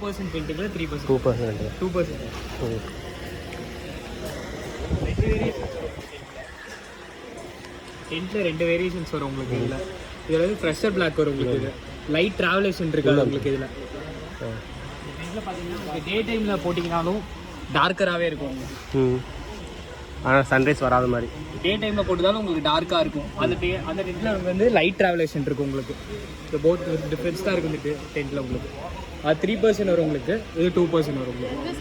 2% printing 3%. 2%. 2%. டென்ட்டில் 2 variations வரும் உங்களுக்கு இதில். இதில் வந்து ஃப்ரெஷர் பிளாக் வரும் உங்களுக்கு. இது லைட் ட்ராவலேஷன் இருக்காது உங்களுக்கு இதில். இதில் பார்த்தீங்கன்னா உங்களுக்கு டே டைமில் போட்டிங்கனாலும் டார்க்கராகவே இருக்கும் உங்களுக்கு. ஆனால் சன்ரைஸ் வராத மாதிரி. டே டைமில் போட்டுதாலும் உங்களுக்கு டார்க்காக இருக்கும். அந்த டென்ட்டில் வந்து லைட் ட்ராவலேஷன் இருக்கும் உங்களுக்கு. இந்த போட் டிஃப்ரென்ஸ் தான் இருக்கும் இந்த டென்ட்டில் உங்களுக்கு. அது 3% வரும் உங்களுக்கு. இது 2% வரும் உங்களுக்கு.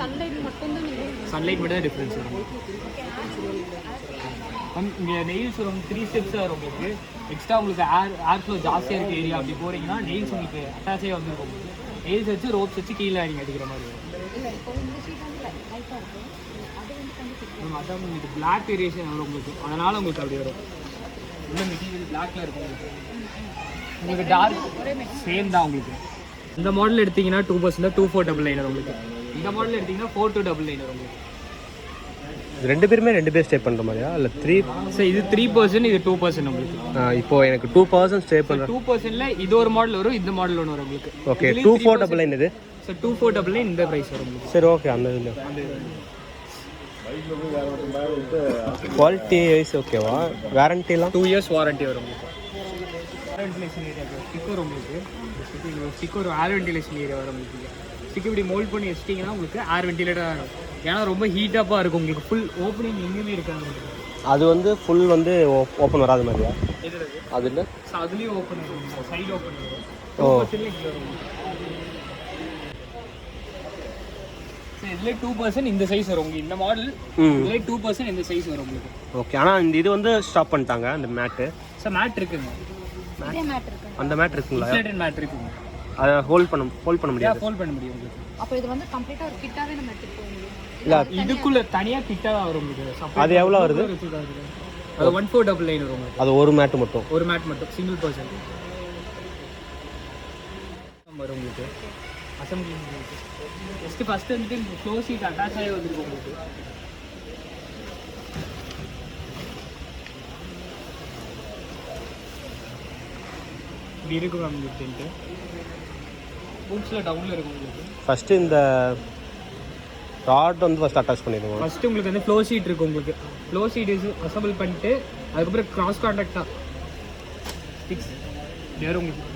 சன்லைட் மட்டும் தான் டிஃப்ரென்ஸ் வரும். இங்கே நெயில்ஸ் வரும் 3 ஸ்டெப்ஸாக வரும் உங்களுக்கு. எக்ஸ்ட்ரா உங்களுக்கு ஏர் ஃப்ளோ ஜாஸ்தியாக இருக்க ஏரியா அப்படி போகிறீங்கன்னா நெயில்ஸ் உங்களுக்கு அட்டாச்சே வந்துருக்கும். நெயில்ஸ் வச்சு ரோப்ஸ் வச்சு கீழே நீங்கள் அடிக்கிற மாதிரி வரும். அதான் உங்களுக்கு பிளாக் வேரியேஷன் வரும் உங்களுக்கு. அதனால் உங்களுக்கு அப்படி வரும். உள்ள மெட்டீரியல் பிளாக்ல இருக்கும் உங்களுக்கு. டார்க் சேம் தான் உங்களுக்கு. இந்த மாடல் எடுத்தீங்கன்னா 2% 2499 வரும் உங்களுக்கு. இந்த மாடல் எடுத்தீங்கன்னா 4299 வரும் உங்களுக்கு. ரெண்டு பேருமே 2 பேர் ஸ்டே பண்ணுற மாதிரியா இல்லை 3? சார் இது 3%, இது 2% உங்களுக்கு. இப்போ எனக்கு 2% ஸ்டே பண்ணுறேன். 2%ல இது ஒரு மாடல் வரும், இந்த மாடல் ஒன்று வரும் உங்களுக்கு. ஓகே 2499 இது. சார் 2499 இந்த ப்ரைஸ் வரும் உங்களுக்கு. சரி ஓகே. அந்த இதில் குவாலிட்டி வைஸ் ஓகேவா? வாரண்டிலாம் 2 இயர்ஸ் வாரண்டி வரும் உங்களுக்கு. ஏர் வென்டிலேஷன் ஏரியா ஸ்டிக்கர் உங்களுக்கு. ஸ்டிக்கர் ஏர் வென்டிலேஷன் ஏரியா வரும் உங்களுக்கு. ஸ்டிக்கர் இப்படி மோல்ட் பண்ணி வச்சிட்டிங்கன்னா உங்களுக்கு ஏர் வென்டிலேட்டராக இருக்கும். ஏன்னா ரொம்ப ஹீட்டப்பாக இருக்கும் உங்களுக்கு. ஃபுல் ஓப்பனிங் எங்கேயுமே இருக்காது. அது வந்து ஃபுல் வந்து ஓப்பன் வராத மாதிரியா? அது இல்லை, அதுலேயும் ஓப்பன் வரும், சைடு ஓப்பன் வரும். இதுல 2% இந்த சைஸ் வரும் உங்களுக்கு. இந்த மாடல் இதுல 2% இந்த சைஸ் வரும் உங்களுக்கு. ஓகே. ஆனால் இந்த இது வந்து ஸ்டாப் பண்ணிட்டாங்க அந்த மேட்டு. சார் மேட் இருக்குங்க. அந்த மேட் இருக்குங்களா? இன்சுலேட்டட் மேட் இருக்குங்க. அதை ஹோல்ட் பண்ண முடியாது. ஹோல்ட் பண்ண முடியும் உங்களுக்கு. அப்போ இது வந்து கம்ப்ளீட்டா ஒரு கிட்டாவே நம்ம எடுத்துட்டு போக முடியும். இல்ல இதுக்குள்ள தனியா கிட்டா வரும் உங்களுக்கு. அது எவ்வளவு வருது? அது 1499 வரும். அது ஒரு மேட் மட்டும். ஒரு மேட் மட்டும் சிங்கிள் பர்சன் வரும் உங்களுக்கு. அசம்பிளி ஃபர்ஸ்ட் வந்து ஃப்ளோ சீட் அட்டாச் ஆகி வந்துருக்கும் உங்களுக்கு. இப்படி இருக்கும் மேம். டென்ட்டு பூட்ஸில் டவுனில் இருக்கும் உங்களுக்கு. ஃபஸ்ட்டு இந்த ராட் வந்து ஃபஸ்ட் அட்டாச் பண்ணிடுவோம். ஃபஸ்ட்டு உங்களுக்கு வந்து ஃப்ளோ ஷீட் இருக்கும் உங்களுக்கு. ஃப்ளோ ஷீட் அசம்பிள் பண்ணிட்டு அதுக்கப்புறம் கிராஸ் கான்டாக்டாக ஃபிக்ஸ் வேறு உங்களுக்கு.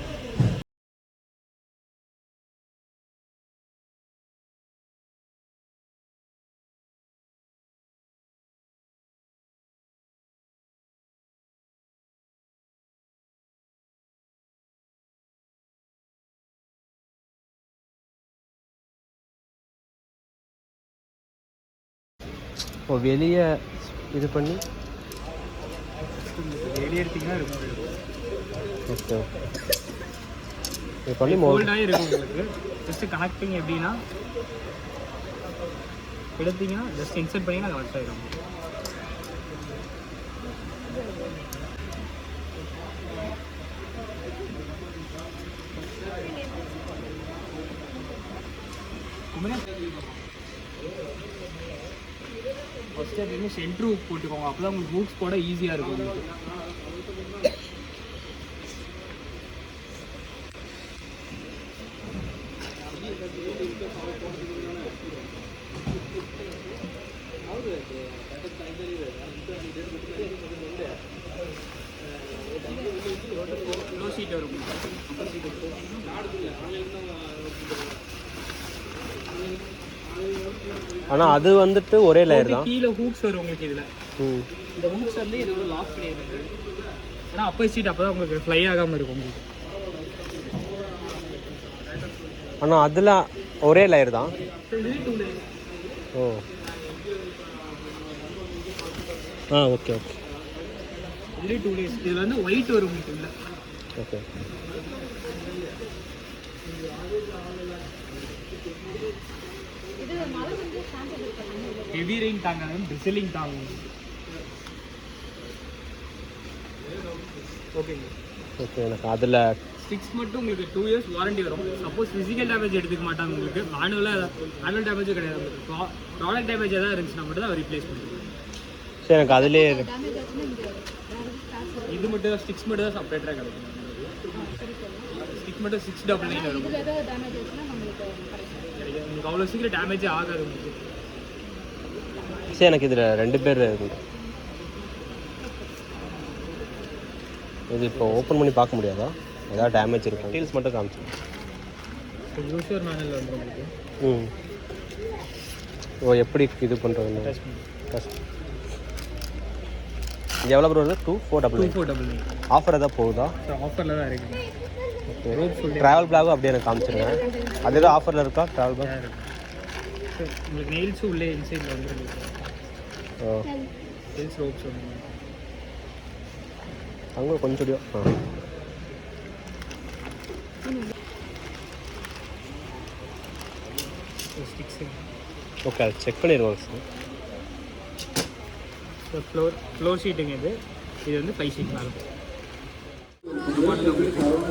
இப்போ வெளியே இது பண்ணி வெளியே எடுத்திங்கன்னா இருக்கும். ஓகே. இது பண்ணி மோல்டாகி இருக்கும் உங்களுக்கு. ஜஸ்ட்டு கனெக்டிங் எப்படின்னா எடுத்தீங்கன்னா ஜஸ்ட் இன்சர்ட் பண்ணிங்கன்னா அது ஒர்க் ஆகிடும். ஃபஸ்ட்டு எப்படின்னா சென்ட்ரு ஹூக் போட்டுக்கோங்க. அப்போ தான் உங்களுக்கு ஹூக்ஸ் போட ஈஸியாக இருக்கும் உங்களுக்கு. லோ சீட் வரும். ஆனால் அது வந்துட்டு ஒரே லேயர் தான். கீழே ஹூக்ஸ் வரும் உங்களுக்கு. இதில் இந்த ஹூக்ஸ் வந்து இது லாக் பண்ணிடுறது. ஆனால் அப்போ சீட் அப்போ தான் உங்களுக்கு ஃப்ளை ஆகாமல் இருக்கும் உங்களுக்கு. ஆனால் அதில் ஒரே லேயர் தான். ஓ ஓகே ஓகே. இதுலேயே 2 லேயர்ஸ். இதில் வந்து ஒயிட் வரும் உங்களுக்கு. இல்லை ஓகே. ஹெவி ரெயின் தாங்காது, ட்ரிசலிங் தாங்கும். ஓகேங்க. ஓகே. எனக்கு அதில் ஸ்டிக்ஸ் மட்டும் உங்களுக்கு 2 இயர்ஸ் வாரண்டி வரும். சப்போஸ் ஃபிசிக்கல் டேமேஜ் எடுத்துக்க மாட்டாங்க உங்களுக்கு. மேனுவல் டேமேஜும் கிடையாது உங்களுக்கு. ப்ராடக்ட் டேமேஜ் எதாவது இருந்துச்சுன்னா மட்டும் தான் ரீப்ளேஸ் பண்ணுவோம். சரி. எனக்கு அதிலே இது மட்டும் தான் ஸ்டிக்ஸ் மட்டும் தான் செப்பரேட்டாக கிடைக்கும். ஸ்டிக் மட்டும் 699 வரும். உங்களுக்கு அவ்வளோ சீக்கிரம் டேமேஜே ஆகாது உங்களுக்கு. சரி, எனக்கு இதில் 2 பேர் இருக்குது. இது இப்போ ஓப்பன் பண்ணி பார்க்க முடியாதா? ஏதாவது டேமேஜ் இருக்கும்? டீல்ஸ் மட்டும் காமிச்சு. யூசர் மேனுவல் வந்து உங்களுக்கு. ஓ, எப்படி இது பண்ணுறதுன்னு இது எவ்வளோ ப்ரோ வருது? 2499. ஆஃபர் எதாவது போகுதா? ஆஃபரில் தான் இருக்குது. ஓகே, ட்ராவல் பிளாகும் அப்படியே எனக்கு காமிச்சிருங்க. அது எதாவது ஆஃபரில் இருக்கா ட்ராவல் பிளாக்? உங்களுக்கு நெயில்ஸும் உள்ளே இன்சைடில் வந்துருக்கு. ஓ, நெயில்ஸ் ரோப்ஸ் வந்து அங்கே கொஞ்சம் ஸ்டிக்ஸு. ஓகே, அது செக் பண்ணிடுவோம் சார். ஃப்ளோர் ஷீட்டுங்க இது வந்து 5 ஷீட் மேலே.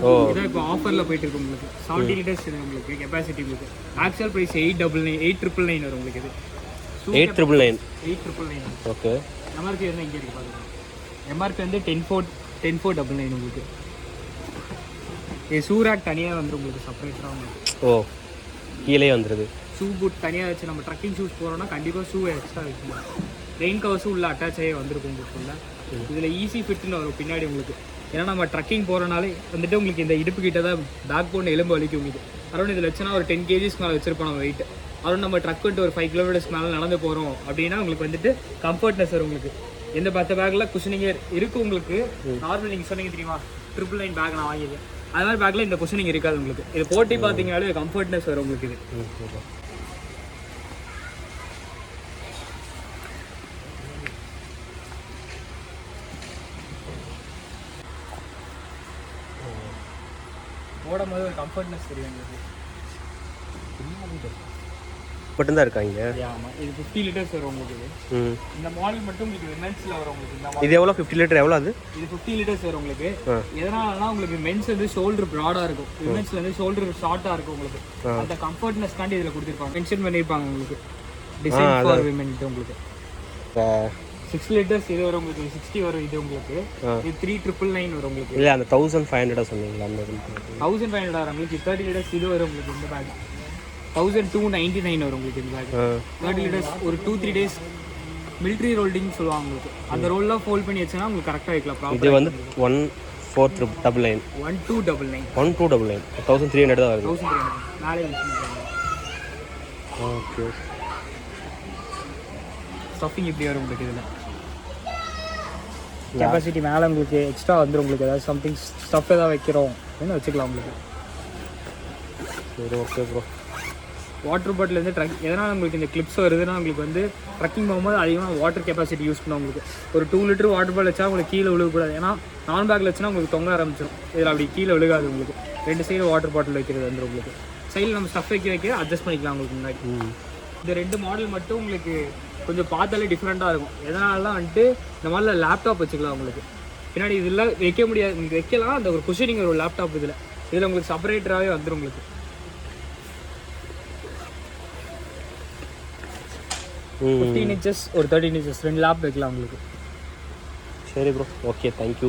ஓ, இதான் இப்போ ஆஃபரில் போயிட்டு இருக்கு உங்களுக்கு. 70 லிட்டர்ஸ் இது உங்களுக்கு கெப்பாசிட்டி. உங்களுக்கு ஆக்சுவல் ப்ரைஸ் 899 வரும் உங்களுக்கு. இது 899. ஓகே, எம்ஆர்பி வந்து இங்கே இருக்குது பாருங்கள். எம்ஆர்பி வந்து 10499 உங்களுக்கு. இது ஷூ ரேக் தனியாக வந்துடும் உங்களுக்கு, செப்பரேட்டராக உங்களுக்கு. ஓ, கீழே வந்துடுது. ஷூ பூட் தனியாக வச்சு நம்ம ட்ரக்கிங் ஷூஸ் போகிறோம்னா கண்டிப்பாக ஷூ எக்ஸ்ட்ரா வைக்கணும். ரெயின் கவர்ஸும் உள்ள அட்டாச் ஆகி வந்துருக்கும் உங்களுக்கு ஃபுல்லாக. இதில் ஈஸி ஃபிட்டுன்னு வரும் பின்னாடி உங்களுக்கு. ஏன்னா நம்ம ட்ரக்கிங் போகிறனாலே வந்துட்டு உங்களுக்கு இந்த இடுப்பு கிட்ட தான் பேக் போன் எலும்பு வலிக்கும் உங்களுக்கு. அரௌண்ட் இதில் வச்சுன்னா ஒரு 10 kgs மேலே வச்சிருப்போம் நம்ம வெயிட். அரௌண்ட் நம்ம ட்ரக் வந்துட்டு ஒரு 5 kilometers மேலே நடந்து போகிறோம் அப்படின்னா உங்களுக்கு வந்துட்டு கம்ஃபர்ட்னஸ் வரும் உங்களுக்கு. எந்த 10 பேக்கில் குஷனிங்கே இருக்குது உங்களுக்கு. நார்மல் நீங்கள் சொன்னீங்க தெரியுமா 999 பேக் நான் வாங்கியிருக்கேன், அது மாதிரி பேக்கில் இந்த குஷனிங் இருக்காது உங்களுக்கு. இது போட்டி பார்த்தீங்கன்னாலே கம்ஃபர்ட்னஸ் வரும் உங்களுக்கு. இது போடும் போது ஒரு கம்ஃபர்ட்னஸ் தெரியும் உங்களுக்கு. மட்டும்தான் இருக்காங்க. ஆமாம், இது 50 லிட்டர்ஸ் வரும் உங்களுக்கு. இந்த மாடல் மட்டும் உங்களுக்கு விமென்ஸில் வரும் உங்களுக்கு. இது எவ்வளோ? 50 லிட்டர் எவ்வளோ? அது இது 50 லிட்டர்ஸ் வரும் உங்களுக்கு. எதனாலனா உங்களுக்கு மென்ஸ் வந்து ஷோல்டர் ப்ராடாக இருக்கும், விமென்ஸில் வந்து ஷோல்டர் ஷார்ட்டாக இருக்கும் உங்களுக்கு. அந்த கம்ஃபர்ட்னஸ்க்காண்டி இதில் கொடுத்துருப்பாங்க, மென்ஷன் பண்ணியிருப்பாங்க உங்களுக்கு. டிசைன் ஃபார் விமென் உங்களுக்கு. 6 லிட்டர்ஸ் இது வரும் உங்களுக்கு. 60 வரும் இது உங்களுக்கு. இது 3999 வரும் உங்களுக்கு. இல்லை, அந்த 1500 சொன்னீங்களா? அந்த 1500 வரும் உங்களுக்கு. 30 லிட்டர்ஸ் இது வரும் உங்களுக்கு. இந்த பேக் 1299 வரும் உங்களுக்கு. இந்த பேக் 30 லிட்டர்ஸ் ஒரு 2-3 days மிலிட்ரி ரோல்டிங் சொல்லுவாங்க உங்களுக்கு. அந்த ரோல்லாம் ஃபோல்ட் பண்ணி வச்சா உங்களுக்கு கரெக்டாக வைக்கலாம். இது வந்து 1499. 1299. 1299 1300 தான் வருது. 1300 நாளே. ஓகே, ஸ்டஃபிங் இப்படி வரும் உங்களுக்கு. இதில் கெப்பாசிட்டி மேலே உங்களுக்கு எக்ஸ்ட்ரா வந்துடும் உங்களுக்கு. ஏதாவது சம்திங் ஸ்டஃப் ஏதாவது வைக்கிறோம் அப்படின்னு வச்சுக்கலாம் உங்களுக்கு. சரி, ஓகே ப்ரோ. வாட்டர் பாட்டிலேருந்து எதனால் உங்களுக்கு இந்த கிளிப்ஸ் வருதுன்னா உங்களுக்கு வந்து ட்ரக்கிங் போகும்போது அதிகமாக வாட்டர் கெப்பாசிட்டி யூஸ் பண்ண உங்களுக்கு. ஒரு 2 லிட்டர் வாட்டர் பாட்டில் வச்சா உங்களுக்கு கீழே விழுகக்கூடாது. ஏன்னா நான் பேக்கில் வச்சுன்னா உங்களுக்கு தொங்க ஆரம்பிச்சிடும். இதில் அப்படி கீழே விழுகாது உங்களுக்கு. 2 சைடு வாட்டர் பாட்டில் வைக்கிறது வந்து உங்களுக்கு. சைடில் நம்ம ஸ்டஃப் வைக்க அட்ஜஸ்ட் பண்ணிக்கலாம் உங்களுக்கு முன்னாடி. இந்த 2 மாடல் மட்டும் உங்களுக்கு கொஞ்சம் பார்த்தாலே டிஃப்ரெண்ட்டாக இருக்கும். எதனாலலாம் வந்துட்டு இந்த மாதிரிலாம் லேப்டாப் வச்சுக்கலாம் உங்களுக்கு. பின்னாடி இதெல்லாம் வைக்க முடியாது உங்களுக்கு. வைக்கலாம் அந்த ஒரு குஷனிங் ஒரு லேப்டாப் இதில் உங்களுக்கு செப்பரேட்டராகவே வந்துடும் உங்களுக்கு. 15 inches ஒரு 13 inches 2 லேப் வைக்கலாம் உங்களுக்கு. சரி ப்ரோ, ஓகே, தேங்க்யூ.